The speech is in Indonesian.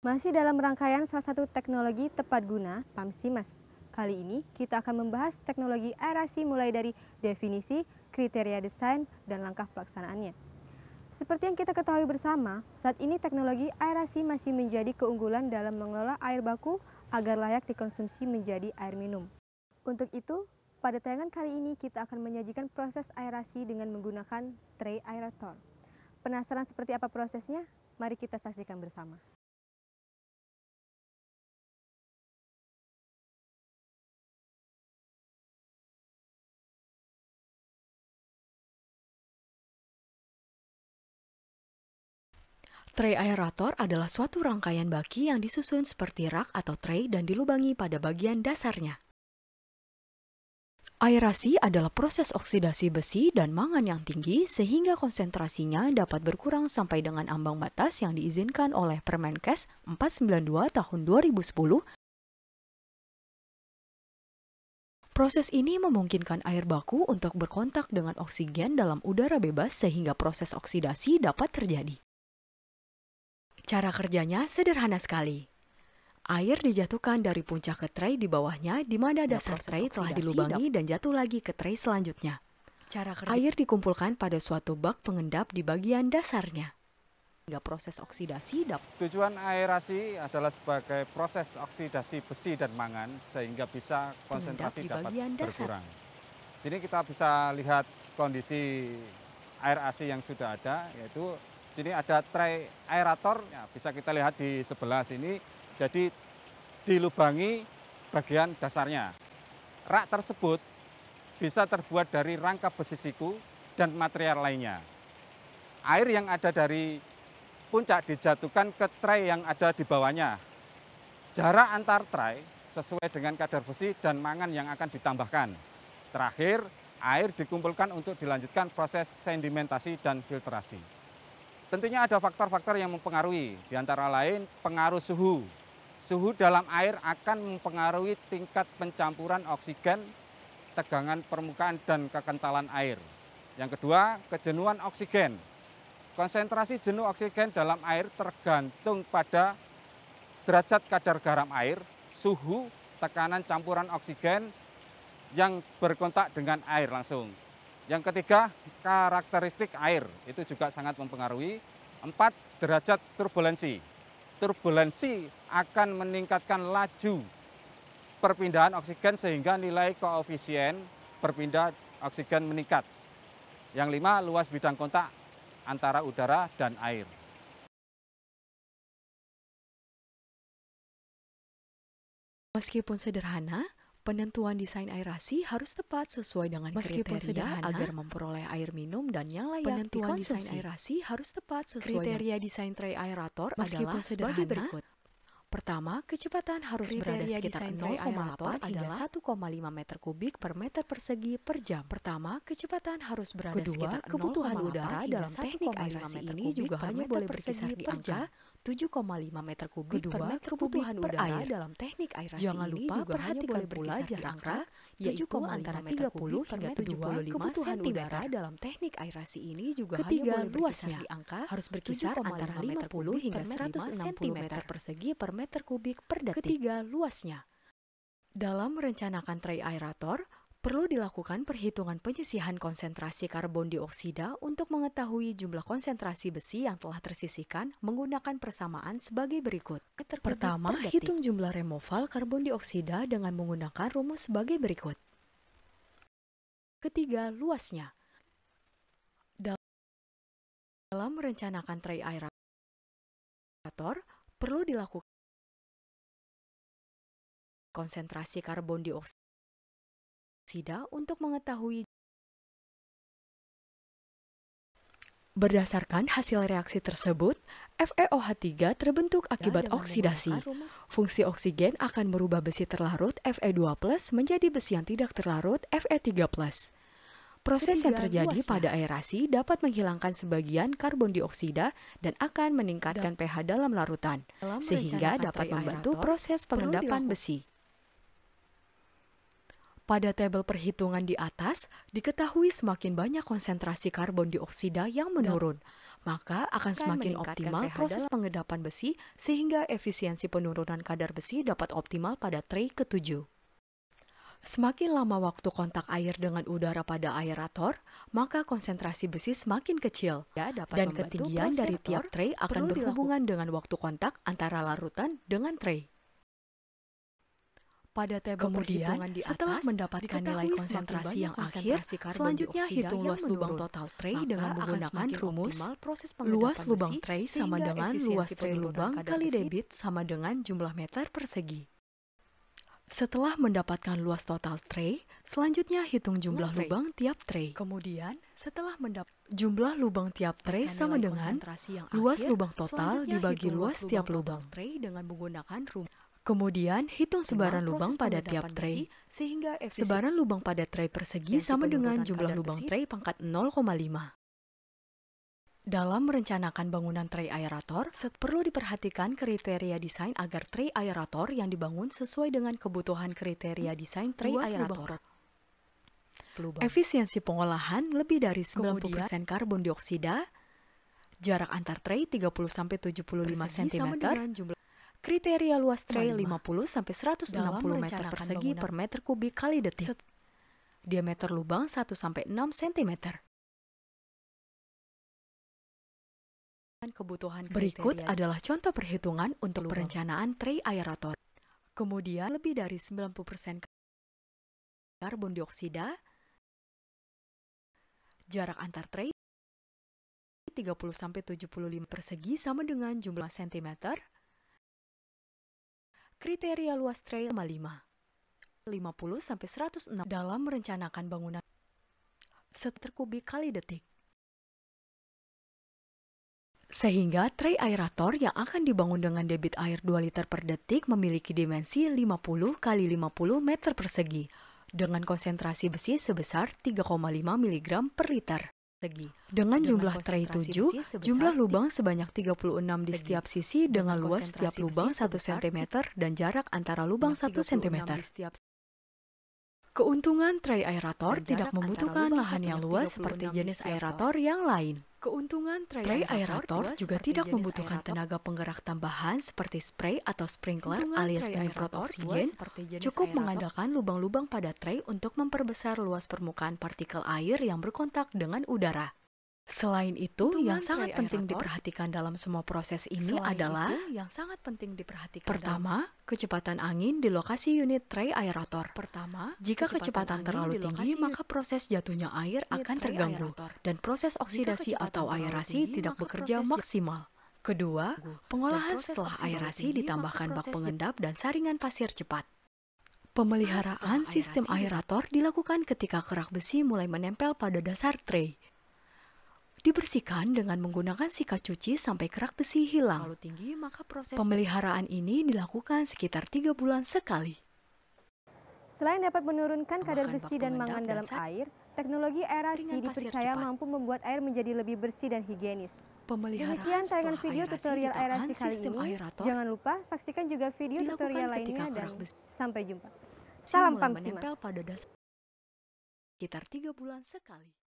Masih dalam rangkaian salah satu teknologi tepat guna, PAMSIMAS. Kali ini kita akan membahas teknologi aerasi mulai dari definisi, kriteria desain, dan langkah pelaksanaannya. Seperti yang kita ketahui bersama, saat ini teknologi aerasi masih menjadi keunggulan dalam mengelola air baku agar layak dikonsumsi menjadi air minum. Untuk itu, pada tayangan kali ini kita akan menyajikan proses aerasi dengan menggunakan tray aerator. Penasaran seperti apa prosesnya? Mari kita saksikan bersama. Tray aerator adalah suatu rangkaian baki yang disusun seperti rak atau tray dan dilubangi pada bagian dasarnya. Aerasi adalah proses oksidasi besi dan mangan yang tinggi sehingga konsentrasinya dapat berkurang sampai dengan ambang batas yang diizinkan oleh Permenkes 492 tahun 2010. Proses ini memungkinkan air baku untuk berkontak dengan oksigen dalam udara bebas sehingga proses oksidasi dapat terjadi. Cara kerjanya sederhana sekali. Air dijatuhkan dari puncak ke tray di bawahnya di mana dasar tray telah dilubangi dan jatuh lagi ke tray selanjutnya. Air dikumpulkan pada suatu bak pengendap di bagian dasarnya. Hingga proses oksidasi dapat. Tujuan aerasi adalah sebagai proses oksidasi besi dan mangan sehingga bisa konsentrasi dapat berkurang. Sini kita bisa lihat kondisi air AC yang sudah ada, yaitu sini ada tray aerator, ya, bisa kita lihat di sebelah sini. Jadi dilubangi bagian dasarnya. Rak tersebut bisa terbuat dari rangka besi siku dan material lainnya. Air yang ada dari puncak dijatuhkan ke tray yang ada di bawahnya. Jarak antar tray sesuai dengan kadar besi dan mangan yang akan ditambahkan. Terakhir, air dikumpulkan untuk dilanjutkan proses sedimentasi dan filtrasi. Tentunya ada faktor-faktor yang mempengaruhi, di antara lain pengaruh suhu. Suhu dalam air akan mempengaruhi tingkat pencampuran oksigen, tegangan permukaan, dan kekentalan air. Yang kedua, kejenuhan oksigen. Konsentrasi jenuh oksigen dalam air tergantung pada derajat kadar garam air, suhu, tekanan campuran oksigen yang berkontak dengan air langsung. Yang ketiga, karakteristik air, itu juga sangat mempengaruhi. 4, derajat turbulensi. Turbulensi akan meningkatkan laju perpindahan oksigen sehingga nilai koefisien berpindah oksigen meningkat. Yang 5, luas bidang kontak antara udara dan air. Meskipun sederhana, penentuan desain aerasi harus tepat sesuai dengan kriteria agar memperoleh air minum dan yang layak Penentuan dikonsumsi. desain aerasi harus tepat sesuai Kriteria desain tray aerator Meskipun adalah sebagai sederhana, berikut. Pertama, kecepatan harus berada kriteria sekitar desain tray 0,8 hingga adalah 1,5 meter kubik per meter persegi per jam. Pertama, kecepatan harus berada Kedua, sekitar kebutuhan 0,8 udara hingga dalam teknik 1,5 aerasi meter ini kubik juga per hanya meter boleh persegi berkisar di per angka jam. 7,5 meter kubik per Kedua, meter kubik kebutuhan per udara air. dalam teknik aerasi Jangan ini lupa juga hanya perhatikan boleh pula berkisar di jarak angka rak, yaitu antara 30 hingga 75 kebutuhan cm. udara dalam teknik aerasi ini juga Ketiga, hanya boleh berkisar luasnya di angka harus berkisar antara 50 hingga 160 meter persegi per meter kubik per detik. Ketiga, luasnya. Dalam merencanakan tray aerator, perlu dilakukan perhitungan penyisihan konsentrasi karbon dioksida untuk mengetahui jumlah konsentrasi besi yang telah tersisihkan menggunakan persamaan sebagai berikut. Pertama, hitung jumlah removal karbon dioksida dengan menggunakan rumus sebagai berikut. Ketiga, luasnya. Dalam merencanakan tray aerator, perlu dilakukan konsentrasi karbon dioksida untuk mengetahui. Berdasarkan hasil reaksi tersebut, FeOH3 terbentuk akibat oksidasi. Fungsi oksigen akan merubah besi terlarut Fe2+ menjadi besi yang tidak terlarut Fe3+. Proses yang terjadi pada aerasi dapat menghilangkan sebagian karbon dioksida dan akan meningkatkan pH dalam larutan, sehingga dapat membantu proses pengendapan besi. Pada tabel perhitungan di atas, diketahui semakin banyak konsentrasi karbon dioksida yang menurun, maka akan semakin optimal proses pengedapan besi sehingga efisiensi penurunan kadar besi dapat optimal pada tray ke-7. Semakin lama waktu kontak air dengan udara pada aerator, maka konsentrasi besi semakin kecil, dan ketinggian dari tiap tray akan berhubungan dengan waktu kontak antara larutan dengan tray. Pada tabel perhitungan di atas, setelah mendapatkan nilai konsentrasi yang akhir, selanjutnya hitung luas lubang total tray dengan menggunakan rumus luas lubang tray sama dengan luas tray lubang kali debit sama dengan jumlah meter persegi. Setelah mendapatkan luas total tray, selanjutnya hitung jumlah lubang tiap tray. Kemudian, setelah jumlah lubang tiap tray sama dengan luas lubang total dibagi luas tiap lubang tray dengan menggunakan rumus. Kemudian, hitung sebaran lubang pada tiap tray, sehingga sebaran lubang pada tray persegi sama dengan jumlah lubang tray pangkat 0,5. Dalam merencanakan bangunan tray aerator, perlu diperhatikan kriteria desain agar tray aerator yang dibangun sesuai dengan kebutuhan kriteria desain tray aerator. Efisiensi pengolahan lebih dari 90% karbon dioksida, jarak antar tray 30-75 cm, kriteria luas tray 50-160 meter persegi per meter kubik kali detik. Diameter lubang 1-6 cm. Berikut adalah contoh perhitungan untuk perencanaan tray aerator. Kemudian lebih dari 90% karbon dioksida, jarak antar tray 30-75 persegi sama dengan jumlah cm. Kriteria luas tray 50-106 dalam merencanakan bangunan meter kubik kali detik. Sehingga tray aerator yang akan dibangun dengan debit air 2 liter per detik memiliki dimensi 50 x 50 meter persegi dengan konsentrasi besi sebesar 3,5 mg per liter. Dengan jumlah tray 7, jumlah lubang sebanyak 36 di setiap sisi dengan luas setiap lubang 1 cm dan jarak antara lubang 1 cm. Keuntungan tray aerator tidak membutuhkan lahan yang luas seperti jenis aerator yang lain. Keuntungan tray aerator juga tidak membutuhkan tenaga penggerak tambahan seperti spray atau sprinkler alias penyemprot oksigen. Cukup mengandalkan lubang-lubang pada tray untuk memperbesar luas permukaan partikel air yang berkontak dengan udara. Selain itu, yang sangat penting diperhatikan dalam semua proses ini adalah pertama, kecepatan angin di lokasi unit tray aerator. Jika kecepatan terlalu tinggi, maka proses jatuhnya air akan terganggu dan proses oksidasi atau aerasi tidak bekerja maksimal. Kedua, pengolahan setelah aerasi ditambahkan bak pengendap dan saringan pasir cepat. Pemeliharaan sistem aerator dilakukan ketika kerak besi mulai menempel pada dasar tray. Dibersihkan dengan menggunakan sikat cuci sampai kerak besi hilang. Pemeliharaan ini dilakukan sekitar 3 bulan sekali. Selain dapat menurunkan kadar besi dan mangan dalam air, teknologi aerasi dipercaya mampu membuat air menjadi lebih bersih dan higienis. Demikian tayangan video tutorial aerasi kali ini. Jangan lupa saksikan juga video tutorial lainnya dan sampai jumpa. Salam PAMSIMAS. Sekitar 3 bulan sekali.